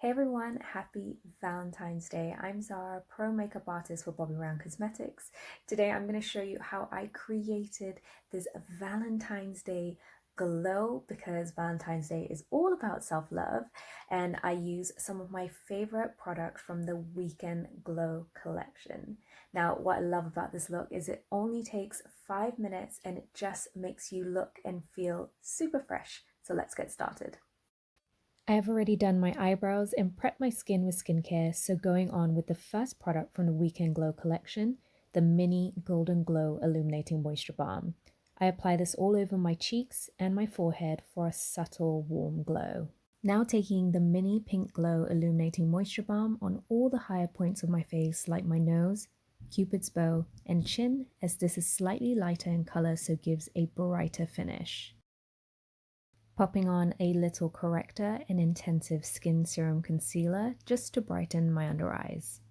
Hey everyone, happy Valentine's Day. I'm Zara, pro makeup artist for Bobbi Brown Cosmetics. Today I'm going to show you how I created this Valentine's Day glow because Valentine's Day is all about self-love, and I use some of my favorite products from the Weekend Glow collection. Now, what I love about this look is it only takes 5 minutes and it just makes you look and feel super fresh. So let's get started. I have already done my eyebrows and prepped my skin with skincare, so going on with the first product from the Weekend Glow collection, the Mini Golden Glow Illuminating Moisture Balm. I apply this all over my cheeks and my forehead for a subtle warm glow. Now taking the Mini Pink Glow Illuminating Moisture Balm on all the higher points of my face like my nose, Cupid's bow, and chin, as this is slightly lighter in color so gives a brighter finish. Popping on a little corrector and intensive skin serum concealer just to brighten my under eyes.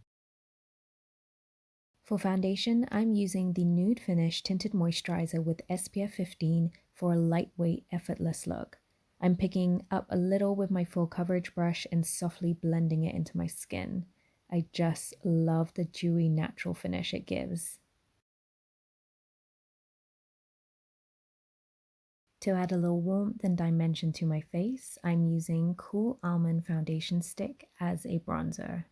For foundation, I'm using the Nude Finish Tinted Moisturiser with SPF 15 for a lightweight, effortless look. I'm picking up a little with my full coverage brush and softly blending it into my skin. I just love the dewy natural finish it gives. To add a little warmth and dimension to my face, I'm using Cool Almond Foundation Stick as a bronzer.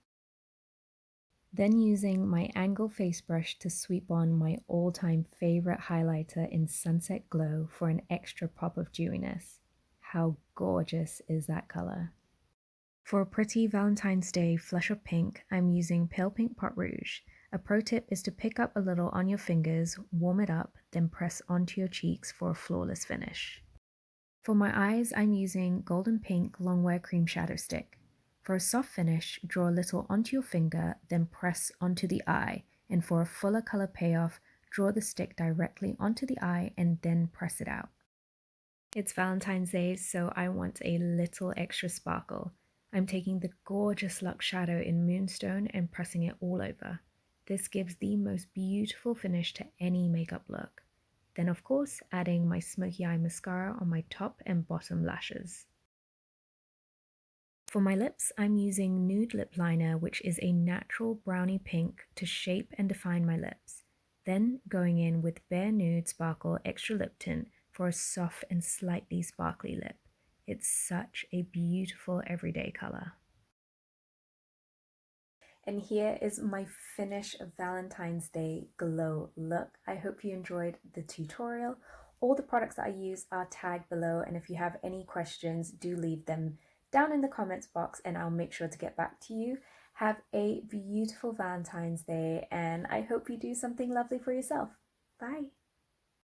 Then using my angle face brush to sweep on my all-time favorite highlighter in Sunset Glow for an extra pop of dewiness. How gorgeous is that color? For a pretty Valentine's Day flush of pink, I'm using Pale Pink Pot Rouge. A pro tip is to pick up a little on your fingers, warm it up, then press onto your cheeks for a flawless finish. For my eyes, I'm using Golden Pink Longwear Cream Shadow Stick. For a soft finish, draw a little onto your finger, then press onto the eye, and for a fuller color payoff, draw the stick directly onto the eye and then press it out. It's Valentine's Day, so I want a little extra sparkle. I'm taking the gorgeous Luxe shadow in Moonstone and pressing it all over. This gives the most beautiful finish to any makeup look. Then of course, adding my Smokey Eye Mascara on my top and bottom lashes. For my lips, I'm using Nude Lip Liner, which is a natural brownie pink to shape and define my lips. Then going in with Bare Nude Sparkle Extra Lip Tint for a soft and slightly sparkly lip. It's such a beautiful everyday color. And here is my finished Valentine's Day glow look. I hope you enjoyed the tutorial. All the products that I use are tagged below, and if you have any questions, do leave them down in the comments box and I'll make sure to get back to you. Have a beautiful Valentine's Day, and I hope you do something lovely for yourself. Bye.